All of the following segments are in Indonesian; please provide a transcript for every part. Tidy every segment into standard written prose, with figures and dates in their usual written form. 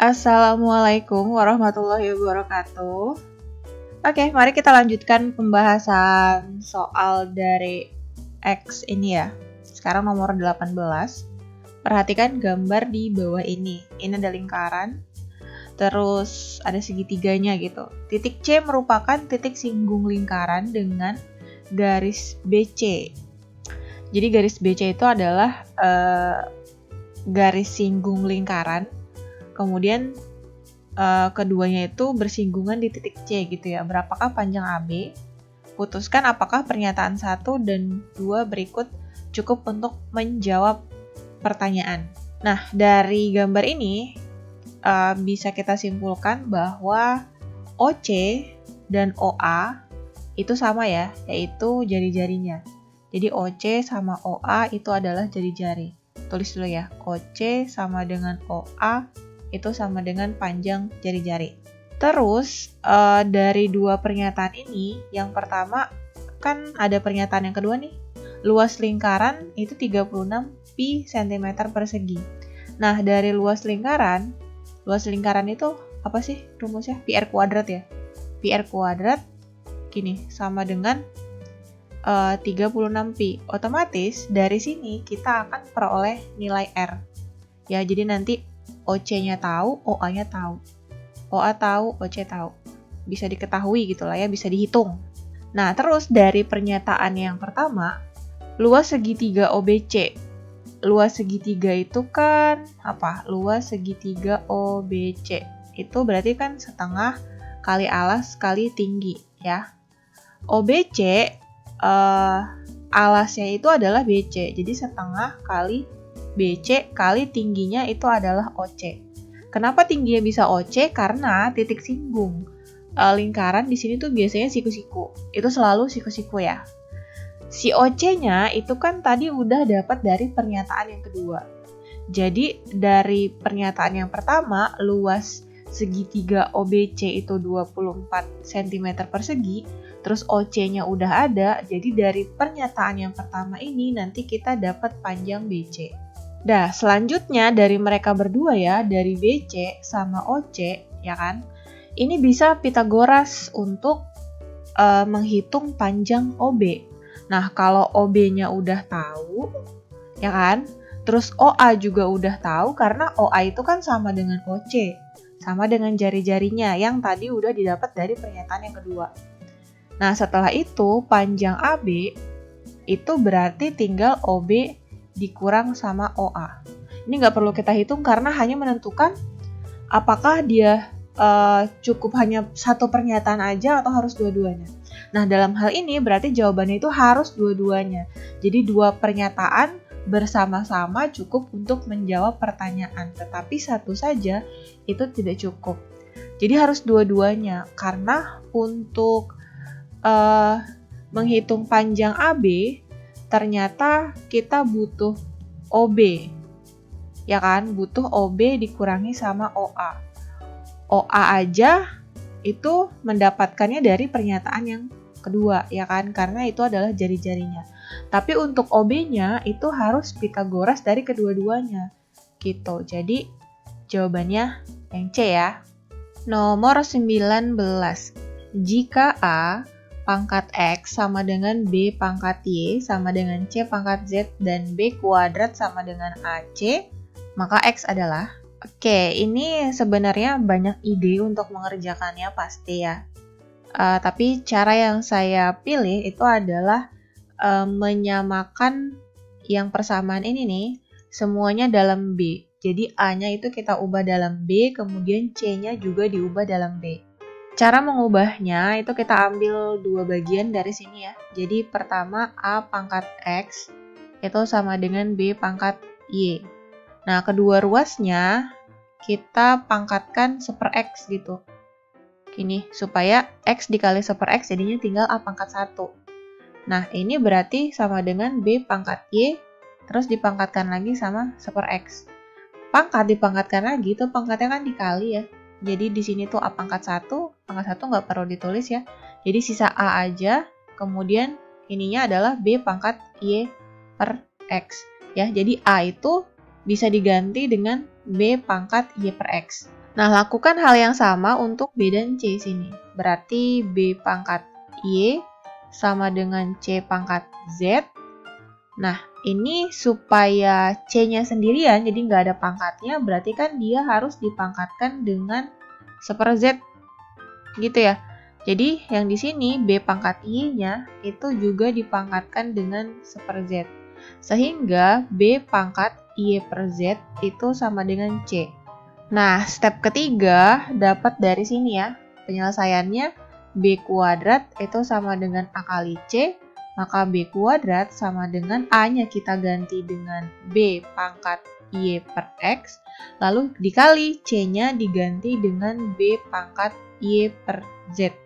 Assalamualaikum warahmatullahi wabarakatuh. Oke, mari kita lanjutkan pembahasan soal dari X ini ya. Sekarang nomor 18. Perhatikan gambar di bawah ini. Ini ada lingkaran, terus ada segitiganya gitu. Titik C merupakan titik singgung lingkaran dengan garis BC. Jadi garis BC itu adalah garis singgung lingkaran. Kemudian keduanya itu bersinggungan di titik C gitu ya. Berapakah panjang AB? Putuskan apakah pernyataan 1 dan 2 berikut cukup untuk menjawab pertanyaan. Nah, dari gambar ini bisa kita simpulkan bahwa OC dan OA itu sama ya, yaitu jari-jarinya. Jadi OC sama OA itu adalah jari-jari. Tulis dulu ya, OC sama dengan OA itu sama dengan panjang jari-jari. Terus dari dua pernyataan ini, yang pertama kan ada pernyataan yang kedua nih. Luas lingkaran itu 36 pi cm persegi. Nah, dari luas lingkaran itu apa sih rumusnya? Pi r kuadrat ya. Pi r kuadrat gini sama dengan 36 pi. Otomatis dari sini kita akan peroleh nilai R. Ya, jadi nanti OC-nya tahu, OA-nya tahu. OA tahu, OC tahu. Bisa diketahui gitu lah ya, bisa dihitung. Nah, terus dari pernyataan yang pertama, luas segitiga OBC. Luas segitiga itu kan apa? Luas segitiga OBC. Itu berarti kan setengah kali alas kali tinggi ya. OBC alasnya itu adalah BC. Jadi setengah kali BC kali tingginya itu adalah OC. Kenapa tingginya bisa OC? Karena titik singgung lingkaran di sini tuh biasanya siku-siku. Itu selalu siku-siku ya. Si OC-nya itu kan tadi udah dapat dari pernyataan yang kedua. Jadi dari pernyataan yang pertama, luas segitiga OBC itu 24 cm persegi, terus OC-nya udah ada, jadi dari pernyataan yang pertama ini nanti kita dapat panjang BC. Nah, selanjutnya dari mereka berdua ya, dari BC sama OC, ya kan? Ini bisa Pitagoras untuk menghitung panjang OB. Nah, kalau OB-nya udah tahu, ya kan? Terus OA juga udah tahu karena OA itu kan sama dengan OC. Sama dengan jari-jarinya yang tadi udah didapat dari pernyataan yang kedua. Nah, setelah itu panjang AB itu berarti tinggal OB dikurang sama OA. Ini nggak perlu kita hitung karena hanya menentukan apakah dia cukup hanya satu pernyataan aja atau harus dua-duanya. Nah, dalam hal ini berarti jawabannya itu harus dua-duanya. Jadi dua pernyataan bersama-sama cukup untuk menjawab pertanyaan, tetapi satu saja itu tidak cukup. Jadi harus dua-duanya karena untuk menghitung panjang AB ternyata kita butuh OB, ya kan? Butuh OB dikurangi sama OA. OA aja itu mendapatkannya dari pernyataan yang kedua, ya kan? Karena itu adalah jari-jarinya. Tapi untuk OB-nya itu harus Pitagoras dari kedua-duanya, gitu. Jadi jawabannya yang C ya. Nomor 19. Jika A pangkat X sama dengan B pangkat Y sama dengan C pangkat Z dan B kuadrat sama dengan AC, maka X adalah... Oke, ini sebenarnya banyak ide untuk mengerjakannya pasti ya. Tapi cara yang saya pilih itu adalah menyamakan yang persamaan ini nih, semuanya dalam B. Jadi A-nya itu kita ubah dalam B, kemudian C-nya juga diubah dalam B. Cara mengubahnya itu kita ambil dua bagian dari sini ya. Jadi pertama A pangkat X itu sama dengan B pangkat Y. Nah, kedua ruasnya kita pangkatkan 1/X gitu. Gini, supaya X dikali 1/X jadinya tinggal A pangkat 1. Nah, ini berarti sama dengan B pangkat Y terus dipangkatkan lagi sama 1/X. Pangkat dipangkatkan lagi, itu pangkatnya kan dikali ya. Jadi di sini tuh A pangkat 1 nggak perlu ditulis ya. Jadi sisa A aja, kemudian ininya adalah B pangkat Y per X. Ya, jadi A itu bisa diganti dengan B pangkat Y per X. Nah, lakukan hal yang sama untuk B dan C sini. Berarti B pangkat Y sama dengan C pangkat Z. Nah, ini supaya C-nya sendirian, jadi nggak ada pangkatnya, berarti kan dia harus dipangkatkan dengan 1/Z. Gitu ya. Jadi, yang di sini B pangkat Y-nya itu juga dipangkatkan dengan 1/Z. Sehingga B pangkat Y per Z itu sama dengan C. Nah, step ketiga dapat dari sini ya. Penyelesaiannya B kuadrat itu sama dengan A kali C, maka B kuadrat sama dengan A-nya kita ganti dengan B pangkat Y per X, lalu dikali C-nya diganti dengan B pangkat Y per Z.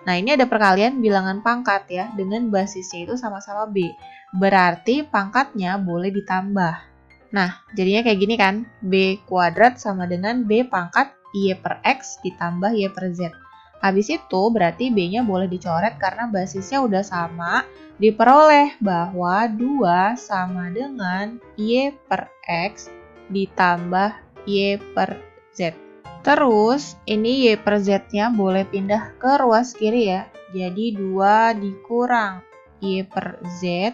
Nah, ini ada perkalian bilangan pangkat ya, dengan basisnya itu sama-sama B. Berarti pangkatnya boleh ditambah. Nah, jadinya kayak gini kan, B kuadrat sama dengan B pangkat Y per X ditambah Y per Z. Habis itu berarti B-nya boleh dicoret karena basisnya udah sama, diperoleh bahwa 2 sama dengan Y per X ditambah Y per Z. Terus, ini Y per Z-nya boleh pindah ke ruas kiri ya. Jadi 2 dikurang Y per Z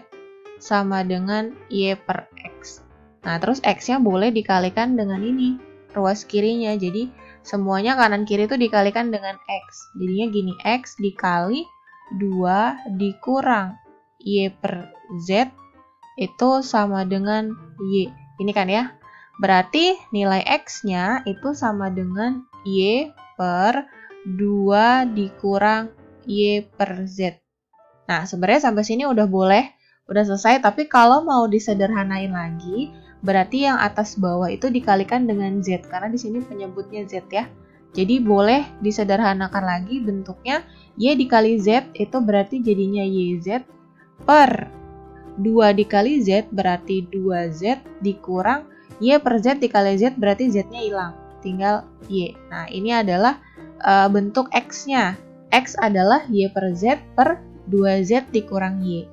sama dengan Y per X. Nah, terus X-nya boleh dikalikan dengan ini, ruas kirinya. Jadi, semuanya kanan kiri itu dikalikan dengan X. Jadinya gini, X dikali 2 dikurang Y per Z itu sama dengan Y. Ini kan ya. Berarti nilai X-nya itu sama dengan Y per 2 dikurang Y per Z. Nah, sebenarnya sampai sini udah selesai. Tapi kalau mau disederhanain lagi, berarti yang atas bawah itu dikalikan dengan Z, karena di sini penyebutnya Z ya. Jadi boleh disederhanakan lagi bentuknya, Y dikali Z itu berarti jadinya YZ per 2 dikali Z berarti 2Z dikurang Y per Z dikali Z berarti Z-nya hilang, tinggal Y. Nah, ini adalah bentuk X-nya. X adalah Y per Z per 2Z dikurang Y.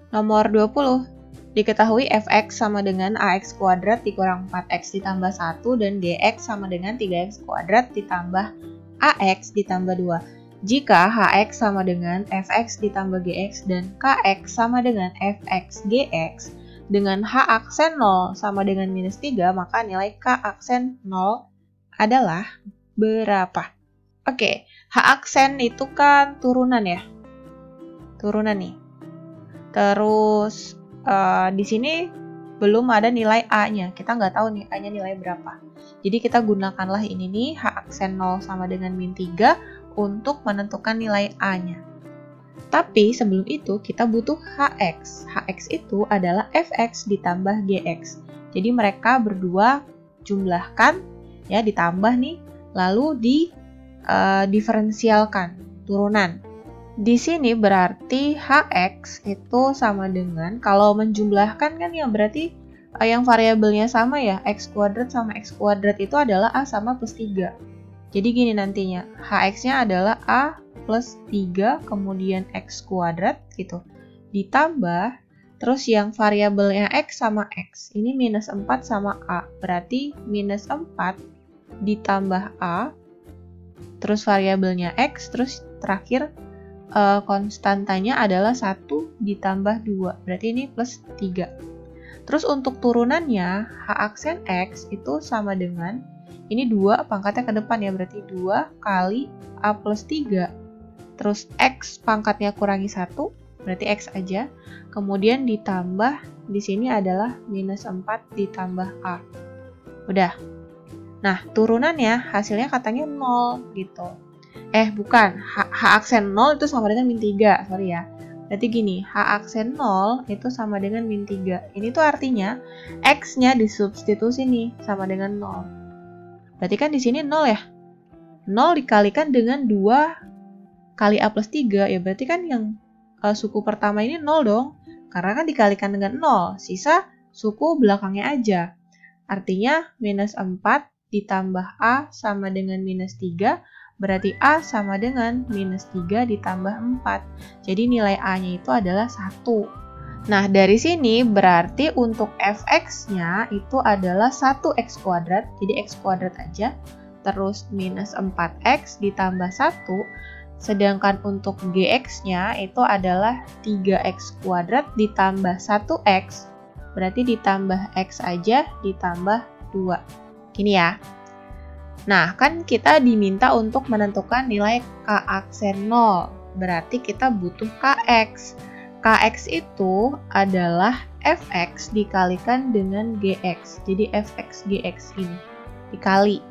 Nomor 20. Diketahui fx sama dengan ax kuadrat dikurang 4x ditambah 1 dan gx sama dengan 3x kuadrat ditambah ax ditambah 2. Jika hx sama dengan fx ditambah gx dan kx sama dengan fx gx dengan h aksen 0 sama dengan minus 3, maka nilai k aksen 0 adalah berapa? Oke, h aksen itu kan turunan ya. Turunan nih. Terus di sini belum ada nilai A-nya. Kita nggak tahu nih A-nya nilai berapa. Jadi kita gunakanlah ini nih, H aksen 0 sama dengan min 3 untuk menentukan nilai A-nya. Tapi sebelum itu kita butuh HX. HX itu adalah Fx ditambah Gx. Jadi mereka berdua jumlahkan, ya ditambah nih, lalu diferensialkan turunan. Di sini berarti Hx itu sama dengan, kalau menjumlahkan kan ya berarti yang variabelnya sama ya, x kuadrat sama x kuadrat itu adalah A sama plus 3. Jadi gini nantinya, Hx-nya adalah A plus 3 kemudian x kuadrat gitu. Ditambah, terus yang variabelnya x sama x, ini minus 4 sama A, berarti minus 4 ditambah A, terus variabelnya x, terus terakhir konstantanya adalah 1 ditambah 2, berarti ini plus 3. Terus untuk turunannya, H aksen X itu sama dengan, ini 2 pangkatnya ke depan ya, berarti 2 kali A plus 3. Terus X pangkatnya kurangi 1, berarti X aja. Kemudian ditambah, di sini adalah minus 4 ditambah A. Udah. Nah, turunannya hasilnya katanya 0 gitu. Bukan, H aksen 0 itu sama dengan min 3, sorry ya. Berarti gini, H aksen 0 itu sama dengan min 3. Ini tuh artinya, X-nya disubstitusi nih, sama dengan 0. Berarti kan di sini 0 ya. 0 dikalikan dengan 2 kali A plus 3, ya berarti kan yang suku pertama ini 0 dong. Karena kan dikalikan dengan 0, sisa suku belakangnya aja. Artinya, minus 4 ditambah A sama dengan minus 3, berarti A sama dengan minus 3 ditambah 4. Jadi nilai A-nya itu adalah 1. Nah, dari sini berarti untuk fx-nya itu adalah 1x kuadrat. Jadi x kuadrat aja. terus minus 4x ditambah 1, sedangkan untuk gx-nya itu adalah 3x kuadrat ditambah 1x, berarti ditambah x aja ditambah 2. Gini ya. Nah, kan kita diminta untuk menentukan nilai k aksen 0, berarti kita butuh kx. Kx itu adalah fx dikalikan dengan gx. Jadi fx gx ini dikali.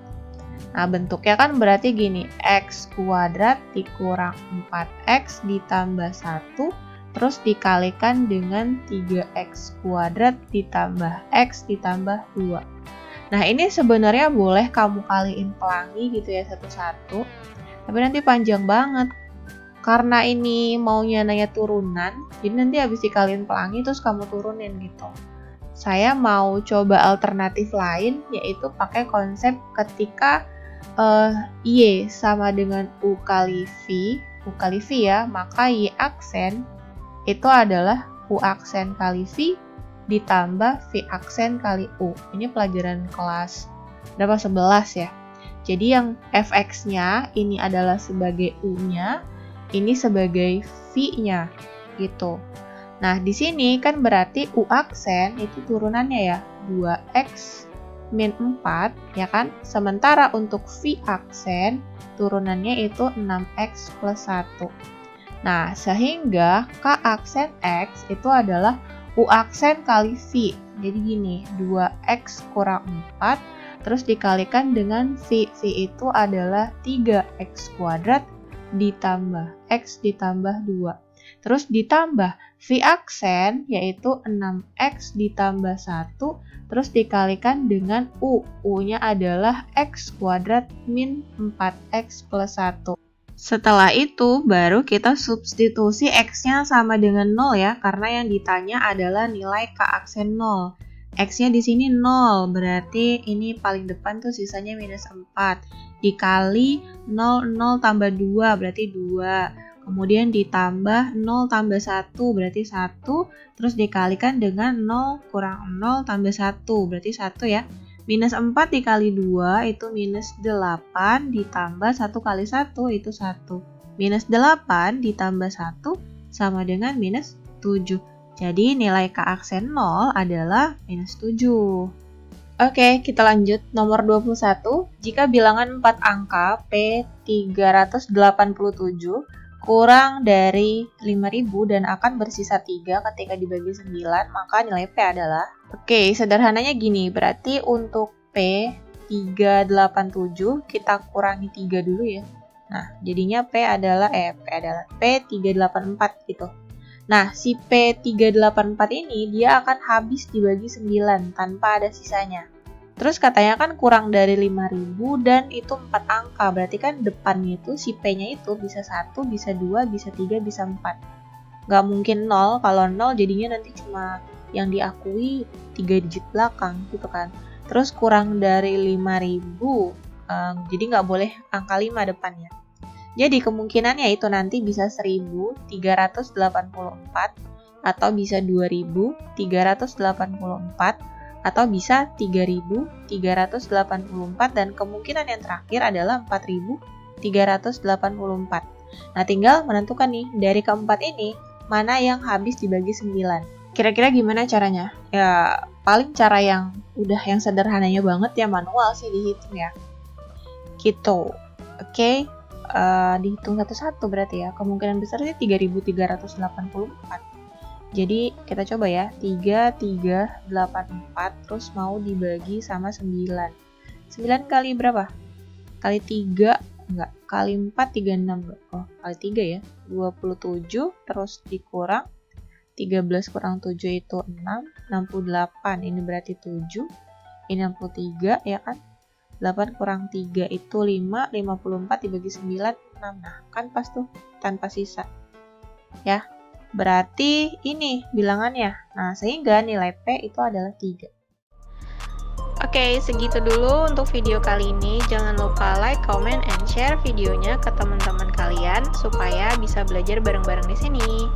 Nah, bentuknya kan berarti gini, x kuadrat dikurang 4x ditambah 1, terus dikalikan dengan 3x kuadrat ditambah x ditambah 2. Nah, ini sebenarnya boleh kamu kaliin pelangi gitu ya satu-satu, tapi nanti panjang banget. Karena ini maunya nanya turunan, jadi nanti habis dikaliin pelangi terus kamu turunin gitu. Saya mau coba alternatif lain, yaitu pakai konsep ketika Y sama dengan U kali V ya, maka Y aksen itu adalah U aksen kali V ditambah V aksen kali U. Ini pelajaran kelas berapa? 11 ya. Jadi yang fx-nya ini adalah sebagai U-nya, ini sebagai V-nya gitu. Nah, di sini kan berarti U aksen itu turunannya ya 2x min 4 ya kan. Sementara untuk V aksen turunannya itu 6x plus 1. Nah, sehingga K aksen X itu adalah U aksen kali V. Jadi gini, 2x kurang 4 terus dikalikan dengan V. V itu adalah 3x kuadrat ditambah x ditambah 2. Terus ditambah V aksen yaitu 6x ditambah 1 terus dikalikan dengan U. U-nya adalah x kuadrat min 4x plus 1. Setelah itu baru kita substitusi x-nya sama dengan 0 ya, karena yang ditanya adalah nilai k aksen 0. X-nya di sini 0, berarti ini paling depan tuh sisanya minus 4. Dikali 0, 0 tambah 2, berarti 2. Kemudian ditambah 0 tambah 1, berarti 1. Terus dikalikan dengan 0 kurang 0 tambah 1, berarti 1 ya. Minus 4 dikali 2 itu minus 8, ditambah 1 kali 1 itu 1. Minus 8 ditambah 1 sama dengan minus 7. Jadi nilai K aksen 0 adalah minus 7. Oke, kita lanjut. Nomor 21. Jika bilangan 4 angka P387 kurang dari 5.000 dan akan bersisa 3 ketika dibagi 9, maka nilai P adalah... Oke, sederhananya gini. Berarti untuk P387 kita kurangi 3 dulu ya. Nah, jadinya P adalah P384 gitu. Nah, si P384 ini dia akan habis dibagi 9 tanpa ada sisanya. Terus katanya kan kurang dari 5.000 dan itu 4 angka. Berarti kan depannya itu si P-nya itu bisa 1, bisa 2, bisa 3, bisa 4. Nggak mungkin 0. Kalau 0 jadinya nanti cuma yang diakui 3 digit belakang gitu kan. Terus kurang dari 5.000, jadi nggak boleh angka 5 depannya. Jadi kemungkinannya itu nanti bisa 1.384 atau bisa 2.384 atau bisa 3.384 dan kemungkinan yang terakhir adalah 4.384. Nah, tinggal menentukan nih dari keempat ini mana yang habis dibagi 9. Kira-kira gimana caranya? Ya, paling cara yang sederhananya banget ya manual sih dihitung ya. Gitu. Oke. Dihitung satu-satu berarti ya. Kemungkinan besarnya 3.384. Jadi kita coba ya. 3.384 terus mau dibagi sama 9. 9 kali berapa? Kali 3 enggak. Kali 4 36. Oh, kali 3 ya. 27 terus dikurang 13 kurang 7 itu 6, 68. Ini berarti 7. Ini 63 ya kan? 8 kurang 3 itu 5, 54 dibagi 9, 6. Nah, kan pas tuh, tanpa sisa. Ya, berarti ini bilangannya. Nah, sehingga nilai P itu adalah 3. Oke, segitu dulu untuk video kali ini. Jangan lupa like, comment, and share videonya ke teman-teman kalian supaya bisa belajar bareng-bareng di sini.